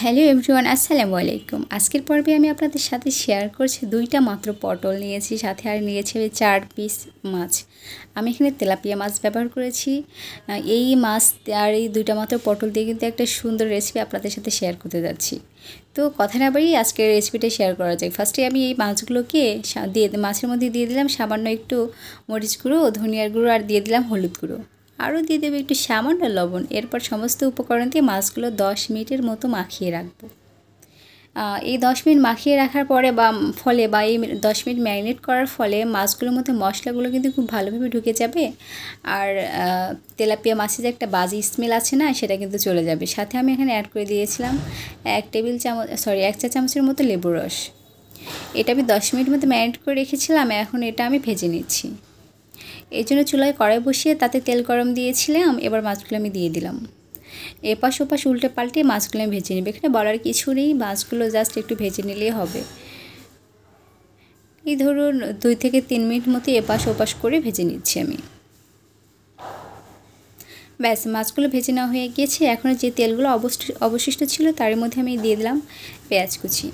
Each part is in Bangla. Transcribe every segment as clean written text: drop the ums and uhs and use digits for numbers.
হ্যালো এভরিওয়ান, আসসালামু আলাইকুম। আজকের পর্বে আমি আপনাদের সাথে শেয়ার করছি দুইটা মাত্র পটল নিয়েছি, সাথে আর নিয়েছি 4 পিস মাছ। আমি এখানে তেলাপিয়া মাছ ব্যবহার করেছি। এই মাছ আর এই দুইটা মাত্র পটল দিয়ে কিন্তু একটা সুন্দর রেসিপি আপনাদের সাথে শেয়ার করতে যাচ্ছি। তো কথা না বাড়িয়ে আজকের রেসিপিটা শেয়ার করা যায়। ফার্স্টে আমি এই মাছগুলোকে মাছের মধ্যে দিয়ে দিলাম সামান্য একটু মরিচ গুঁড়ো, ধনিয়ার গুঁড়ো আর দিয়ে দিলাম হলুদ গুঁড়ো। আরও দিয়ে দেবো একটু সামান্য লবণ। এরপর সমস্ত উপকরণ দিয়ে মাছগুলো 10 মিনিটের মতো মাখিয়ে রাখবো। এই 10 মিনিট মাখিয়ে রাখার পরে বা এই 10 মিনিট ম্যারিনেট করার ফলে মাছগুলোর মধ্যে মশলাগুলো কিন্তু খুব ভালোভাবে ঢুকে যাবে। আর তেলাপিয়া মাছের যে একটা বাজে স্মেল আছে না, সেটা কিন্তু চলে যাবে। সাথে আমি এখানে অ্যাড করে দিয়েছিলাম 1 চা চামচের মতো লেবুর রস। এটা আমি 10 মিনিট মতো ম্যারিনেট করে রেখেছিলাম। এখন এটা আমি ভেজে নিচ্ছি। এই জন্য চুলায় কড়াই বসিয়ে তাতে তেল গরম দিয়েছিলাম। এবার মাছগুলো আমি দিয়ে দিলাম। এপাশ ওপাশ উল্টে পাল্টে মাছগুলো আমি ভেজে নেব। এখানে বলার কিছু নেই, মাছগুলো জাস্ট একটু ভেজে নিলেই হবে। এই ধরুন 2 থেকে 3 মিনিট মতো এপাশ ওপাশ করে ভেজে নিচ্ছি আমি। ব্যাস, মাছগুলো ভেজে নেওয়া হয়ে গিয়েছে। এখন যে তেলগুলো অবশিষ্ট ছিল তার মধ্যে আমি দিয়ে দিলাম পেঁয়াজ কুচি।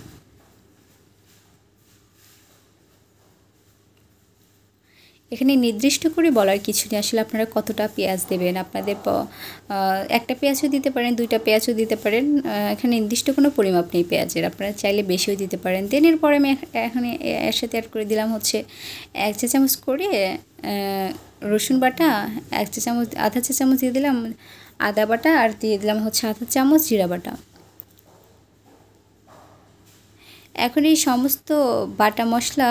এখানে নির্দিষ্ট করে বলার কিছু নেই, আসলে আপনারা কতটা পেঁয়াজ দেবেন। আপনাদের একটা পেঁয়াজও দিতে পারেন, 2টা পেঁয়াজও দিতে পারেন। এখানে নির্দিষ্ট কোনো পরিমাপ নেই পেঁয়াজের, আপনারা চাইলে বেশিও দিতে পারেন। দেন এরপরে আমি এখানে এর সাথে অ্যাড করে দিলাম 1 চা চামচ করে রসুন বাটা, আধা চা চামচ দিয়ে দিলাম আদা বাটা, আর দিয়ে দিলাম আধা চামচ জিরা বাটা। এখন এই সমস্ত বাটা মশলা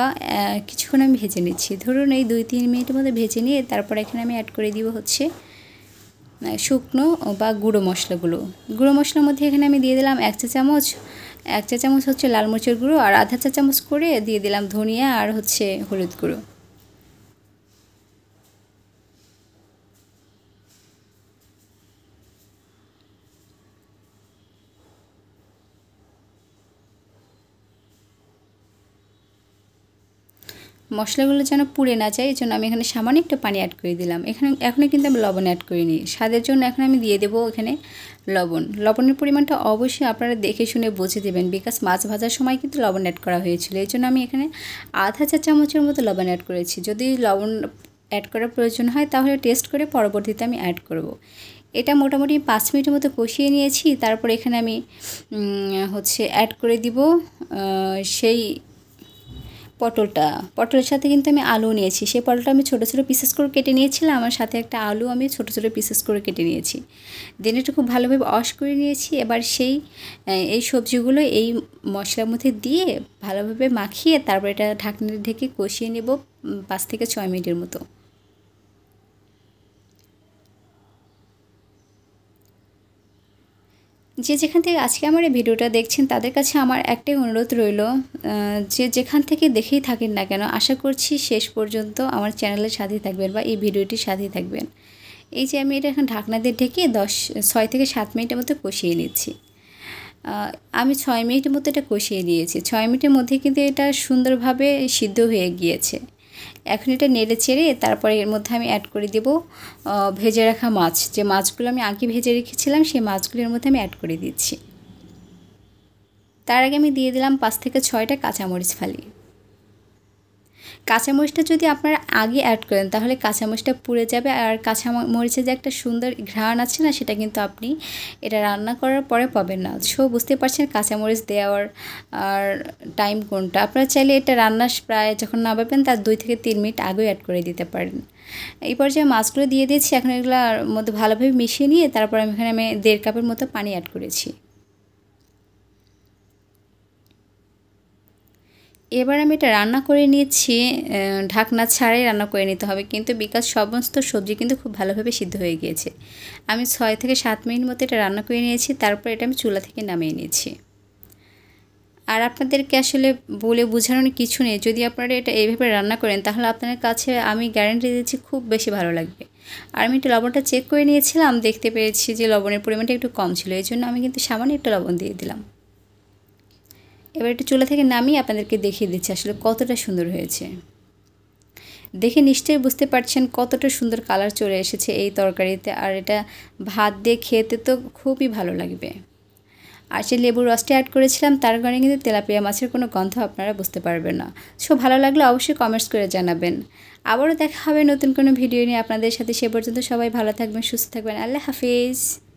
কিছুক্ষণ আমি ভেজে নিচ্ছি। ধরুন এই 2-3 মিনিটের মধ্যে ভেজে নিয়ে তারপর এখানে আমি অ্যাড করে দিব শুকনো বা গুঁড়ো মশলাগুলো। গুঁড়ো মশলার মধ্যে এখানে আমি দিয়ে দিলাম 1 চা চামচ লাল মরিচের গুঁড়ো, আর আধা চা চামচ করে দিয়ে দিলাম ধনিয়া আর হলুদ গুঁড়ো। মশলাগুলো যেন পুড়ে না যায়, এই জন্য আমি এখানে সামান্য একটু পানি অ্যাড করে দিলাম। এখনও কিন্তু আমি লবণ অ্যাড করিনি। স্বাদের জন্য এখন আমি দিয়ে দেবো এখানে লবণের পরিমাণটা অবশ্যই আপনারা দেখে শুনে বুঝে দেবেন, বিকজ মাছ ভাজার সময় কিন্তু লবণ অ্যাড করা হয়েছিল। এই জন্য আমি এখানে আধা চা চামচের মতো লবণ অ্যাড করেছি। যদি লবণ অ্যাড করার প্রয়োজন হয় তাহলে টেস্ট করে পরবর্তীতে আমি অ্যাড করব। এটা মোটামুটি 5 মিনিটের মতো কষিয়ে নিয়েছি। তারপর এখানে আমি অ্যাড করে দিব সেই পটলের সাথে কিন্তু আমি আলু নিয়েছি। সেই পটলটা আমি ছোটো ছোটো পিসেস করে কেটে নিয়েছিলাম। আমার সাথে একটা আলু আমি ছোটো ছোটো পিসেস করে কেটে নিয়েছি। দেন এটা খুব ভালোভাবে ওয়াশ করে নিয়েছি। এবার এই সবজিগুলো এই মশলার মধ্যে দিয়ে ভালোভাবে মাখিয়ে তারপর এটা ঢাকনা ঢেকে কষিয়ে নেব 5 থেকে 6 মিনিটের মতো। যে যেখান থেকে আজকে আমার এই ভিডিওটা দেখছেন তাদের কাছে আমার একটাই অনুরোধ রইল, যে যেখান থেকে দেখেই থাকেন না কেন, আশা করছি শেষ পর্যন্ত আমার চ্যানেলের সাথেই থাকবেন বা এই ভিডিওটির সাথেই থাকবেন। এই যে আমি এটা এখন ঢাকনা দিয়ে ঢেকে 6 থেকে 7 মিনিটের মতো কষিয়ে নিচ্ছি। আমি 6 মিনিটের মতো এটা কষিয়ে নিয়েছি। 6 মিনিটের মধ্যে কিন্তু এটা সুন্দরভাবে সিদ্ধ হয়ে গিয়েছে। এখন এটা নেড়ে চেড়ে তারপরে এর মধ্যে আমি অ্যাড করে দেব ভেজে রাখা মাছ। যে মাছগুলো আমি আগে ভেজে রেখেছিলাম সেই মাছগুলোর মধ্যে আমি অ্যাড করে দিচ্ছি। তার আগে আমি দিয়ে দিলাম 5 থেকে 6টা কাঁচামরিচ ফালি। কাঁচামরিচটা যদি আপনারা আগে অ্যাড করেন তাহলে কাঁচামরিচটা পুড়ে যাবে, আর কাঁচামরিচের যে একটা সুন্দর ঘ্রাণ আছে না, সেটা কিন্তু আপনি এটা রান্না করার পরে পাবেন না। বুঝতে পারছেন কাঁচামরিচ দেওয়ার আর টাইম কোনটা। আপনারা চাইলে এটা রান্নার প্রায় যখন নামাবেন তার 2 থেকে 3 মিনিট আগেও অ্যাড করে দিতে পারেন। এই পর্যায়ে মাছগুলো দিয়ে দিয়েছি। এখন এগুলোর মধ্যে ভালোভাবে মিশিয়ে নিয়ে তারপর আমি 1.5 কাপের মতো পানি অ্যাড করেছি। এবার আমি এটা রান্না করে নিয়েছি। ঢাকনা ছাড়াই রান্না করে নিতে হবে কিন্তু, বিকজ সমস্ত সবজি কিন্তু খুব ভালোভাবে সিদ্ধ হয়ে গিয়েছে। আমি 6 থেকে 7 মিনিট মতো এটা রান্না করে নিয়েছি। তারপর এটা আমি চুলা থেকে নামিয়ে নিয়েছি। আর আপনাদেরকে আসলে বলে বোঝানোর কিছু নেই, যদি আপনারা এটা এইভাবে রান্না করেন তাহলে আপনাদের কাছে আমি গ্যারান্টি দিচ্ছি খুব বেশি ভালো লাগবে। আর আমি একটু লবণটা চেক করে নিয়েছিলাম, দেখতে পেয়েছি যে লবণের পরিমাণটা একটু কম ছিল, এই জন্য আমি কিন্তু সামান্য একটু লবণ দিয়ে দিলাম। এবার একটু চুলা থেকে নামিয়ে আপনাদেরকে দেখিয়ে দিচ্ছি আসলে কতটা সুন্দর হয়েছে। দেখে নিশ্চয়ই বুঝতে পারছেন কতটা সুন্দর কালার চলে এসেছে এই তরকারিতে। আর এটা ভাত দিয়ে খেতে তো খুবই ভালো লাগবে। আর যে লেবুর রসটা অ্যাড করেছিলাম তার কারণে কিন্তু তেলাপিয়া মাছের কোনো গন্ধ আপনারা বুঝতে পারবেন না। সো ভালো লাগলে অবশ্যই কমেন্টস করে জানাবেন। আবারও দেখা হবে নতুন কোনো ভিডিও নিয়ে আপনাদের সাথে। সে পর্যন্ত সবাই ভালো থাকবেন, সুস্থ থাকবেন। আল্লাহ হাফিজ।